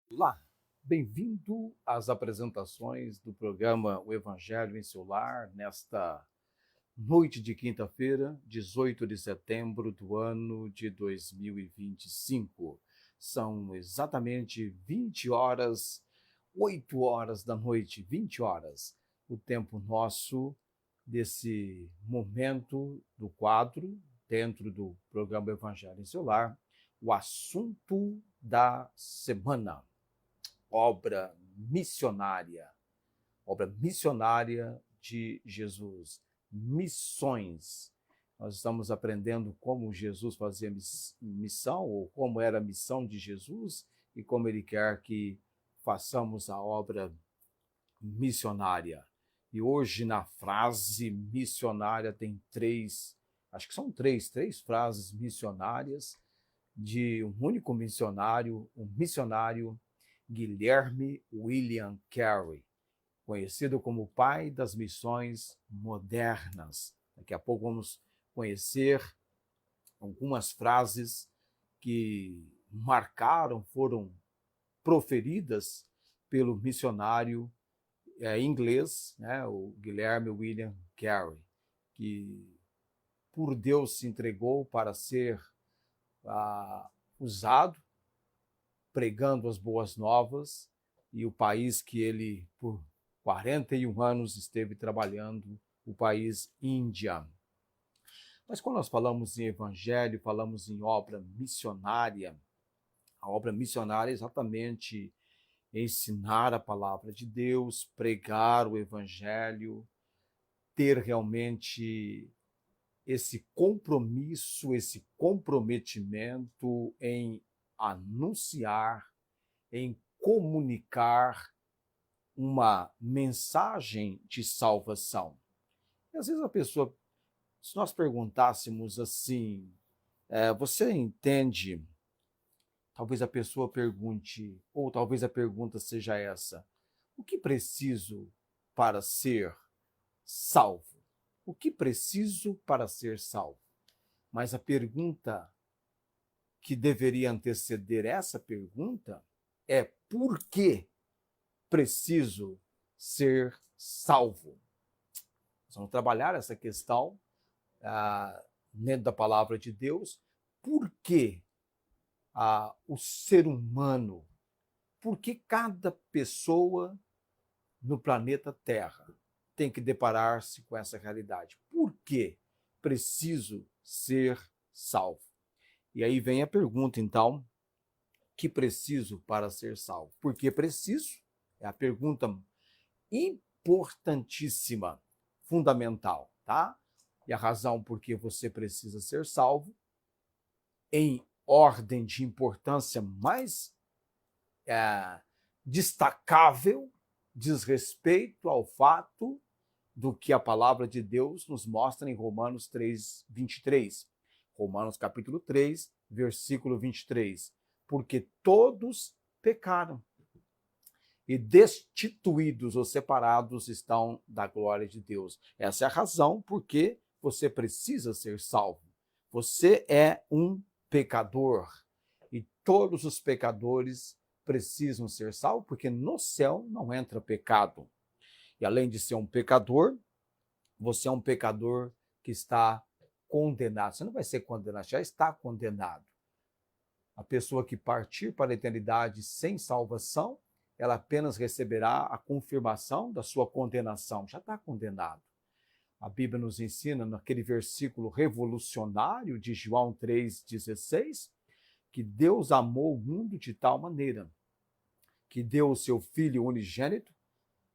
Olá, bem-vindo às apresentações do programa O Evangelho em Seu Lar, nesta noite de quinta-feira, 18 de setembro do ano de 2025. São exatamente 20 horas, 8 horas da noite, 20 horas, o tempo nosso desse momento do quadro, dentro do programa Evangelho em Seu Lar, o assunto da semana. Obra missionária de Jesus, missões. Nós estamos aprendendo como Jesus fazia missão, ou como era a missão de Jesus, e como ele quer que façamos a obra missionária. E hoje, na frase missionária, tem acho que são três frases missionárias de um único missionário, o missionário Guilherme William Carey, conhecido como o pai das missões modernas. Daqui a pouco vamos conhecer algumas frases que marcaram, foram proferidas pelo missionário inglês, né, o Guilherme William Carey, que por Deus se entregou para ser usado pregando as boas novas, e o país que ele, por 41 anos, esteve trabalhando, o país Índia. Mas quando nós falamos em evangelho, falamos em obra missionária, a obra missionária é exatamente ensinar a palavra de Deus, pregar o evangelho, ter realmente esse compromisso, esse comprometimento em anunciar, em comunicar uma mensagem de salvação. E às vezes a pessoa, se nós perguntássemos assim, você entende? Talvez a pessoa pergunte, ou talvez a pergunta seja essa: o que preciso para ser salvo? O que preciso para ser salvo? Mas a pergunta que deveria anteceder essa pergunta é: por que preciso ser salvo? Nós vamos trabalhar essa questão dentro da palavra de Deus. Por que o ser humano, por que cada pessoa no planeta Terra tem que deparar-se com essa realidade? Por que preciso ser salvo? E aí vem a pergunta, então: que preciso para ser salvo? Por que preciso? É a pergunta importantíssima, fundamental, tá? E a razão por que você precisa ser salvo, em ordem de importância mais destacável, diz respeito ao fato do que a palavra de Deus nos mostra em Romanos 3:23. Romanos capítulo 3, versículo 23. Porque todos pecaram e destituídos ou separados estão da glória de Deus. Essa é a razão por que você precisa ser salvo. Você é um pecador e todos os pecadores precisam ser salvos, porque no céu não entra pecado. E além de ser um pecador, você é um pecador que está condenado. Você não vai ser condenado, já está condenado. A pessoa que partir para a eternidade sem salvação, ela apenas receberá a confirmação da sua condenação. Já está condenado. A Bíblia nos ensina, naquele versículo revolucionário de João 3,16, que Deus amou o mundo de tal maneira que deu o seu Filho unigênito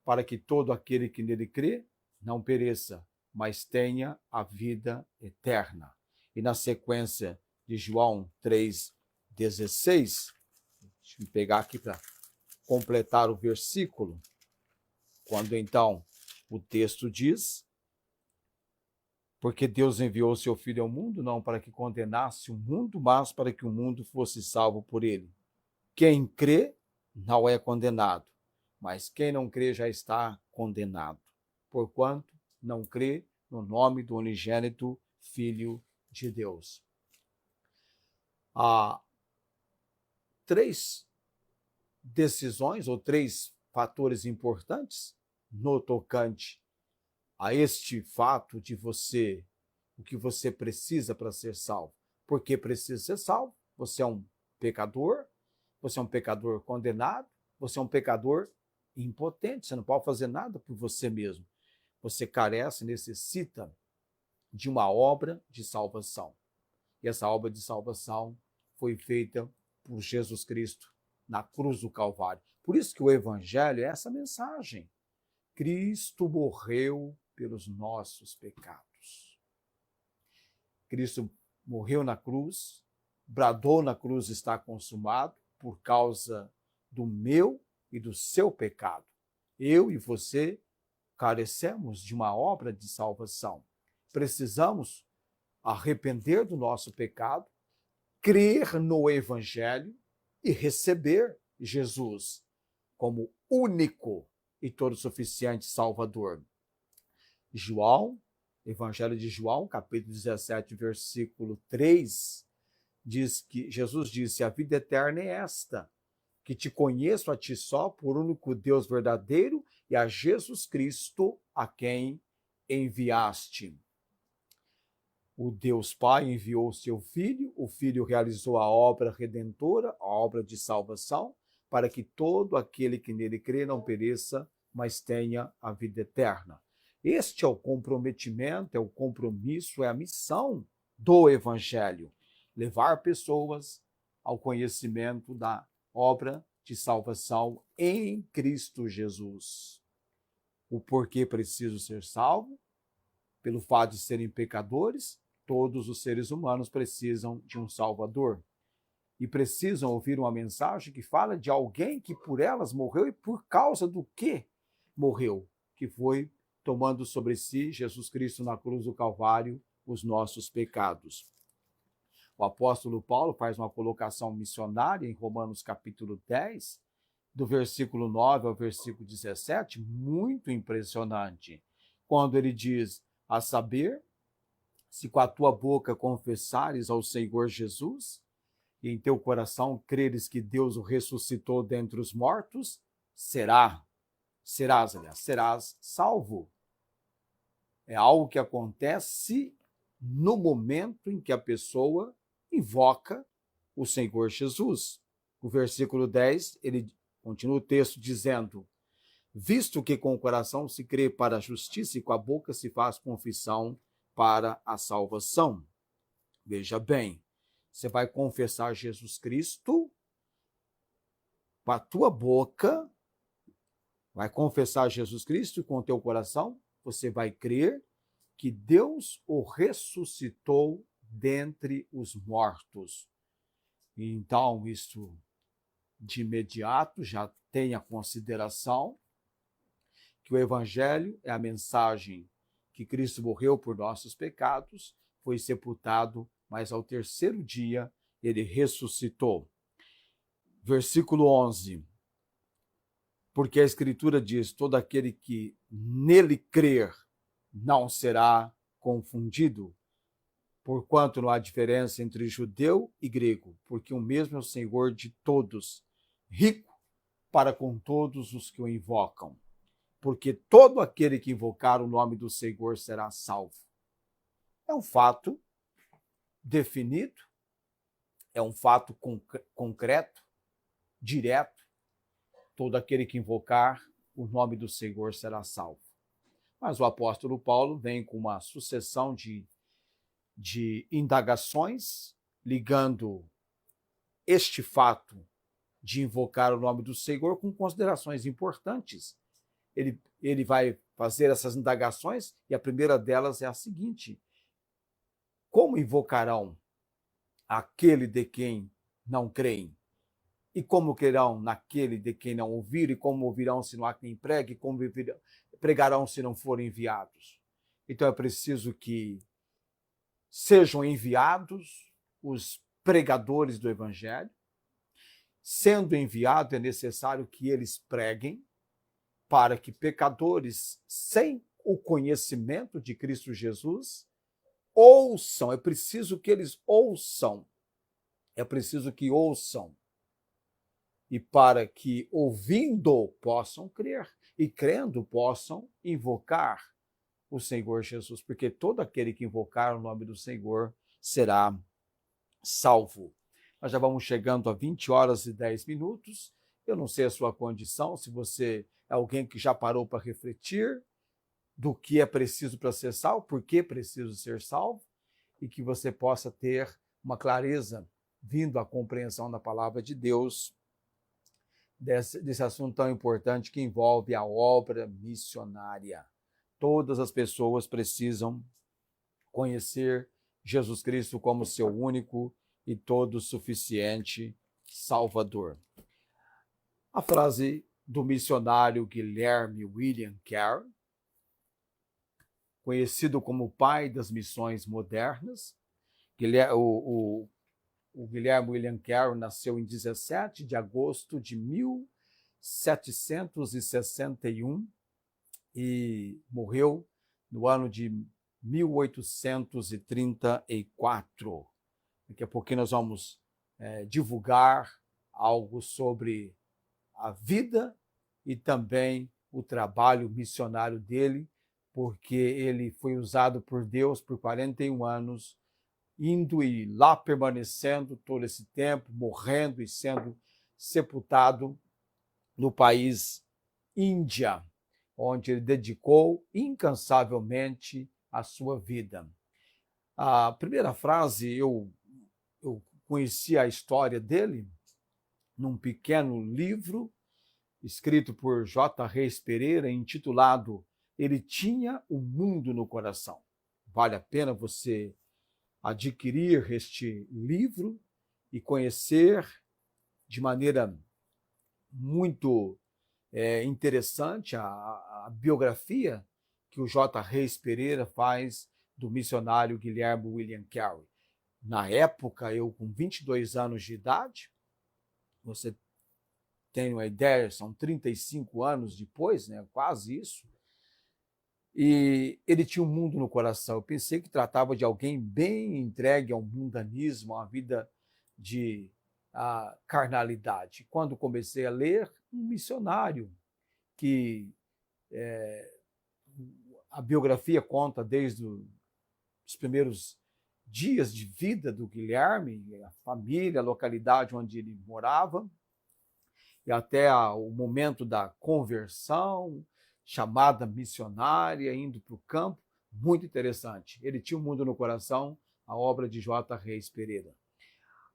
para que todo aquele que nele crê não pereça, mas tenha a vida eterna. E na sequência de João 3,16, deixa eu pegar aqui para completar o versículo, quando então o texto diz: porque Deus enviou o seu Filho ao mundo, não para que condenasse o mundo, mas para que o mundo fosse salvo por ele. Quem crê não é condenado, mas quem não crê já está condenado, porquanto não crê no nome do unigênito Filho de Deus. Há três decisões ou 3 fatores importantes no tocante a este fato de você, o que você precisa para ser salvo. Por que precisa ser salvo? Você é um pecador, você é um pecador condenado, você é um pecador impotente, você não pode fazer nada por você mesmo. Você carece, necessita de uma obra de salvação. E essa obra de salvação foi feita por Jesus Cristo na cruz do Calvário. Por isso que o Evangelho é essa mensagem. Cristo morreu pelos nossos pecados. Cristo morreu na cruz, bradou na cruz, está consumado, por causa do meu e do seu pecado. Eu e você carecemos de uma obra de salvação. Precisamos arrepender do nosso pecado, crer no Evangelho e receber Jesus como único e todo suficiente Salvador. Evangelho de João, capítulo 17, versículo 3, diz que Jesus disse: a vida eterna é esta, que te conheço a ti só, por único Deus verdadeiro, e a Jesus Cristo, a quem enviaste. O Deus Pai enviou o seu Filho, o Filho realizou a obra redentora, a obra de salvação, para que todo aquele que nele crê não pereça, mas tenha a vida eterna. Este é o comprometimento, é o compromisso, é a missão do Evangelho. Levar pessoas ao conhecimento da obra de salvação em Cristo Jesus. O porquê preciso ser salvo? Pelo fato de serem pecadores, todos os seres humanos precisam de um Salvador. E precisam ouvir uma mensagem que fala de alguém que por elas morreu e por causa do que morreu, que foi tomando sobre si, Jesus Cristo na cruz do Calvário, os nossos pecados. O apóstolo Paulo faz uma colocação missionária em Romanos capítulo 10, do versículo 9 ao versículo 17, muito impressionante, quando ele diz: a saber, se com a tua boca confessares ao Senhor Jesus, e em teu coração creres que Deus o ressuscitou dentre os mortos, serás salvo. É algo que acontece no momento em que a pessoa invoca o Senhor Jesus. O versículo 10, ele continua o texto dizendo: visto que com o coração se crê para a justiça e com a boca se faz confissão para a salvação. Veja bem, você vai confessar Jesus Cristo com a tua boca, vai confessar Jesus Cristo e com o teu coração você vai crer que Deus o ressuscitou dentre os mortos. Então, isso de imediato já tem a consideração que o Evangelho é a mensagem que Cristo morreu por nossos pecados, foi sepultado, mas ao terceiro dia ele ressuscitou. Versículo 11. Porque a Escritura diz: todo aquele que nele crer não será confundido, porquanto não há diferença entre judeu e grego, porque o mesmo é o Senhor de todos, rico para com todos os que o invocam. Porque todo aquele que invocar o nome do Senhor será salvo. É um fato definido, é um fato concreto, direto. Todo aquele que invocar o nome do Senhor será salvo. Mas o apóstolo Paulo vem com uma sucessão de indagações, ligando este fato de invocar o nome do Senhor com considerações importantes. Ele vai fazer essas indagações e a primeira delas é a seguinte: como invocarão aquele de quem não creem? E como crerão naquele de quem não ouviram? E como ouvirão se não há quem pregue? E como pregarão se não forem enviados? Então é preciso que sejam enviados os pregadores do Evangelho. Sendo enviado, é necessário que eles preguem, para que pecadores sem o conhecimento de Cristo Jesus ouçam. É preciso que eles ouçam. É preciso que ouçam. e para que, ouvindo, possam crer, e crendo, possam invocar o Senhor Jesus, porque todo aquele que invocar o nome do Senhor será salvo. Nós já vamos chegando a 20 horas e 10 minutos. Eu não sei a sua condição, se você é alguém que já parou para refletir do que é preciso para ser salvo, por que preciso ser salvo, e que você possa ter uma clareza vindo à compreensão da palavra de Deus desse assunto tão importante que envolve a obra missionária. Todas as pessoas precisam conhecer Jesus Cristo como seu único e todo suficiente Salvador. A frase do missionário Guilherme William Carey, conhecido como o pai das missões modernas. O Guilherme William Carey nasceu em 17 de agosto de 1761 e morreu no ano de 1834. Daqui a pouquinho nós vamos divulgar algo sobre a vida e também o trabalho missionário dele, porque ele foi usado por Deus por 41 anos, indo e lá permanecendo todo esse tempo, morrendo e sendo sepultado no país Índia, onde ele dedicou incansavelmente a sua vida. A primeira frase, eu conheci a história dele num pequeno livro escrito por J. Reis Pereira, intitulado Ele Tinha o Mundo no Coração. Vale a pena você adquirir este livro e conhecer de maneira muito interessante a biografia que o J. Reis Pereira faz do missionário Guilherme William Carey. Na época, eu com 22 anos de idade, você tem uma ideia, são 35 anos depois, né, quase isso, e ele tinha um mundo no coração. Eu pensei que tratava de alguém bem entregue ao mundanismo, a uma vida de carnalidade. Quando comecei a ler, um missionário que a biografia conta desde os primeiros dias de vida do Guilherme, a família, a localidade onde ele morava, e até o momento da conversão, chamada missionária, indo para o campo, muito interessante. Ele tinha um mundo no coração, a obra de J. Reis Pereira.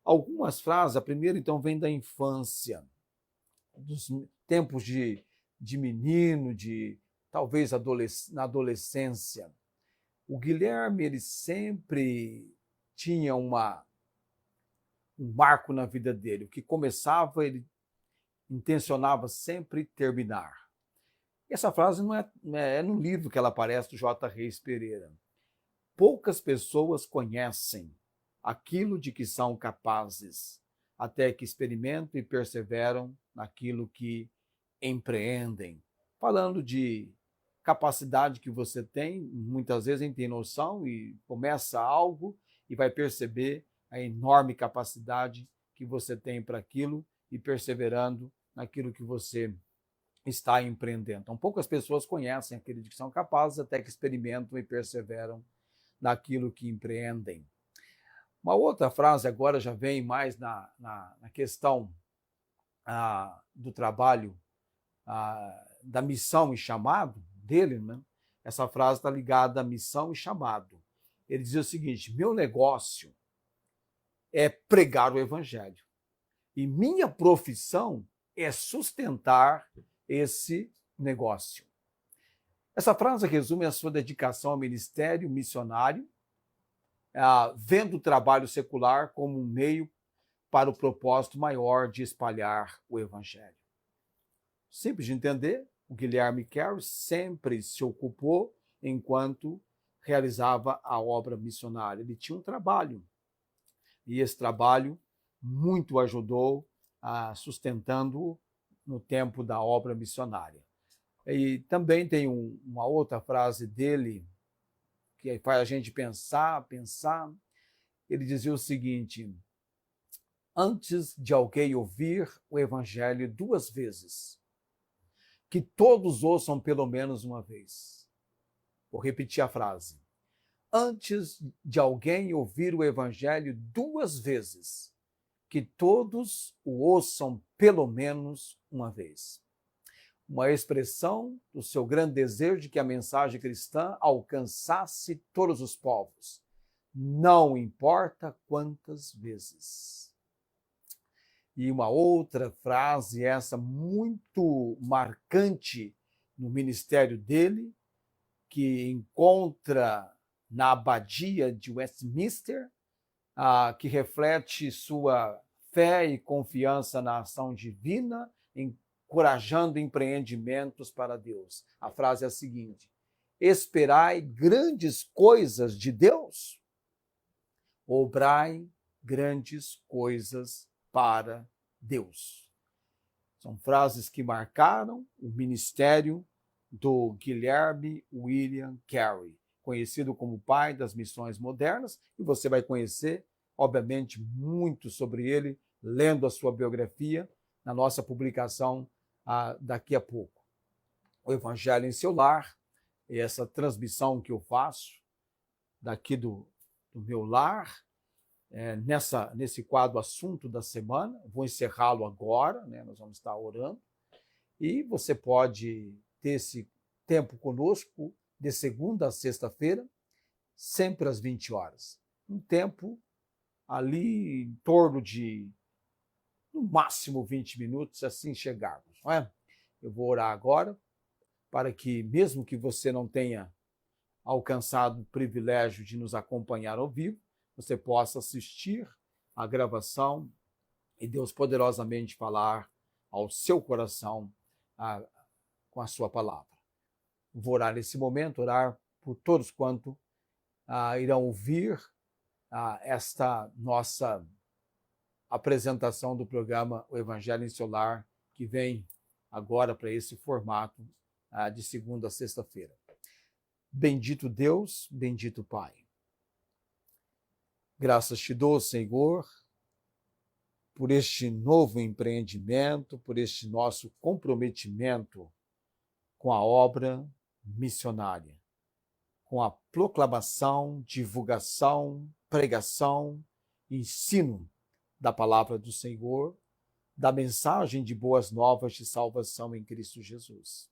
Algumas frases, a primeira então vem da infância, dos tempos de menino, de talvez na adolescência. O Guilherme, ele sempre tinha um marco na vida dele. O que começava, ele intencionava sempre terminar. E essa frase não é no livro que ela aparece, do J. Reis Pereira. Poucas pessoas conhecem aquilo de que são capazes, até que experimentam e perseveram naquilo que empreendem. Falando de capacidade que você tem, muitas vezes a gente tem noção e começa algo e vai perceber a enorme capacidade que você tem para aquilo e perseverando naquilo que você está empreendendo. Então, poucas pessoas conhecem aquilo de que são capazes, até que experimentam e perseveram naquilo que empreendem. Uma outra frase agora já vem mais na questão do trabalho, da missão e chamado dele, né? Essa frase está ligada à missão e chamado. Ele diz o seguinte: meu negócio é pregar o evangelho e minha profissão é sustentar esse negócio. Essa frase resume a sua dedicação ao ministério missionário, vendo o trabalho secular como um meio para o propósito maior de espalhar o evangelho. Simples de entender, o Guilherme Carey sempre se ocupou enquanto realizava a obra missionária. Ele tinha um trabalho, e esse trabalho muito ajudou sustentando-o no tempo da obra missionária. E também tem uma outra frase dele que faz a gente pensar. Ele dizia o seguinte: antes de alguém ouvir o evangelho 2 vezes, que todos ouçam pelo menos uma vez. Vou repetir a frase. Antes de alguém ouvir o evangelho 2 vezes, que todos o ouçam pelo menos uma vez. Uma expressão do seu grande desejo de que a mensagem cristã alcançasse todos os povos, não importa quantas vezes. E uma outra frase, essa muito marcante no ministério dele, que encontra na abadia de Westminster, que reflete sua fé e confiança na ação divina, encorajando empreendimentos para Deus. A frase é a seguinte: esperai grandes coisas de Deus, obrai grandes coisas para Deus. São frases que marcaram o ministério do Guilherme William Carey, conhecido como pai das missões modernas, e você vai conhecer, obviamente, muito sobre ele, lendo a sua biografia, na nossa publicação daqui a pouco. O Evangelho em seu lar, essa transmissão que eu faço daqui do meu lar, nesse quadro Assunto da Semana, vou encerrá-lo agora, né? Nós vamos estar orando, e você pode ter esse tempo conosco de segunda a sexta-feira, sempre às 20 horas. Um tempo ali em torno de, no máximo, 20 minutos, assim chegarmos, não é? Eu vou orar agora para que, mesmo que você não tenha alcançado o privilégio de nos acompanhar ao vivo, você possa assistir a gravação e Deus poderosamente falar ao seu coração com a sua palavra. Vou orar nesse momento, orar por todos quanto irão ouvir esta nossa apresentação do programa O Evangelho em seu Lar, que vem agora para esse formato de segunda a sexta-feira. Bendito Deus, bendito Pai. Graças te dou, Senhor, por este novo empreendimento, por este nosso comprometimento com a obra missionária, com a proclamação, divulgação, pregação, ensino da palavra do Senhor, da mensagem de boas novas de salvação em Cristo Jesus.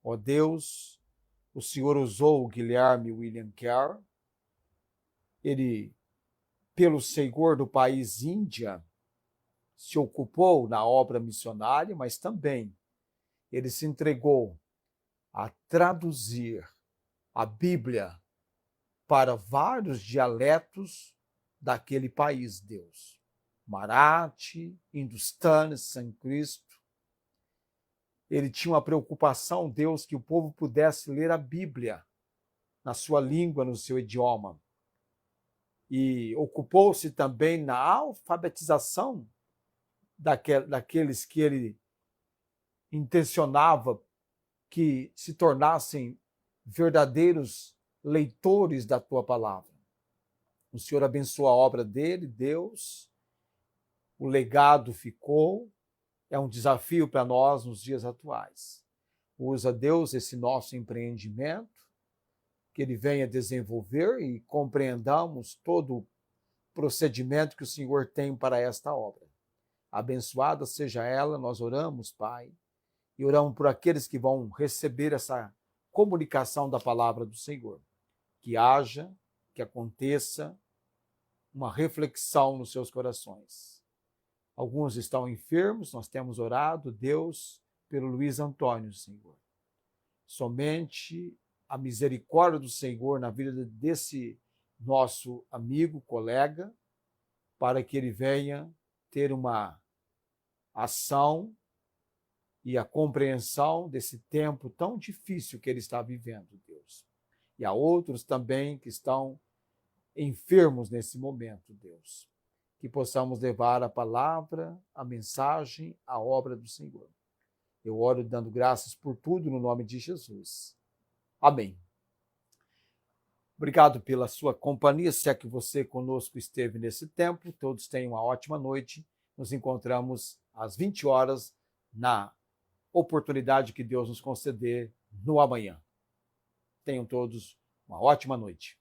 Ó Deus, o Senhor usou o Guilherme William Carey, ele, pelo Senhor do país Índia, se ocupou na obra missionária, mas também ele se entregou a traduzir a Bíblia para vários dialetos daquele país, Deus. Marathi, Hindustani, Sânscrito. Ele tinha uma preocupação, Deus, que o povo pudesse ler a Bíblia na sua língua, no seu idioma. E ocupou-se também na alfabetização daqueles que ele intencionava que se tornassem verdadeiros leitores da tua palavra. O Senhor abençoa a obra dele, Deus. O legado ficou, é um desafio para nós nos dias atuais. Usa, Deus, esse nosso empreendimento, que ele venha desenvolver e compreendamos todo o procedimento que o Senhor tem para esta obra. Abençoada seja ela, nós oramos, Pai, e oramos por aqueles que vão receber essa comunicação da palavra do Senhor. Que haja, que aconteça uma reflexão nos seus corações. Alguns estão enfermos, nós temos orado, Deus, pelo Luiz Antônio, Senhor. Somente a misericórdia do Senhor na vida desse nosso amigo, colega, para que ele venha ter uma ação e a compreensão desse tempo tão difícil que ele está vivendo, Deus. E há outros também que estão enfermos nesse momento, Deus. Que possamos levar a palavra, a mensagem, a obra do Senhor. Eu oro dando graças por tudo no nome de Jesus. Amém. Obrigado pela sua companhia, se é que você conosco esteve nesse tempo. Todos tenham uma ótima noite. Nos encontramos às 20 horas na oportunidade que Deus nos conceder no amanhã. Tenham todos uma ótima noite.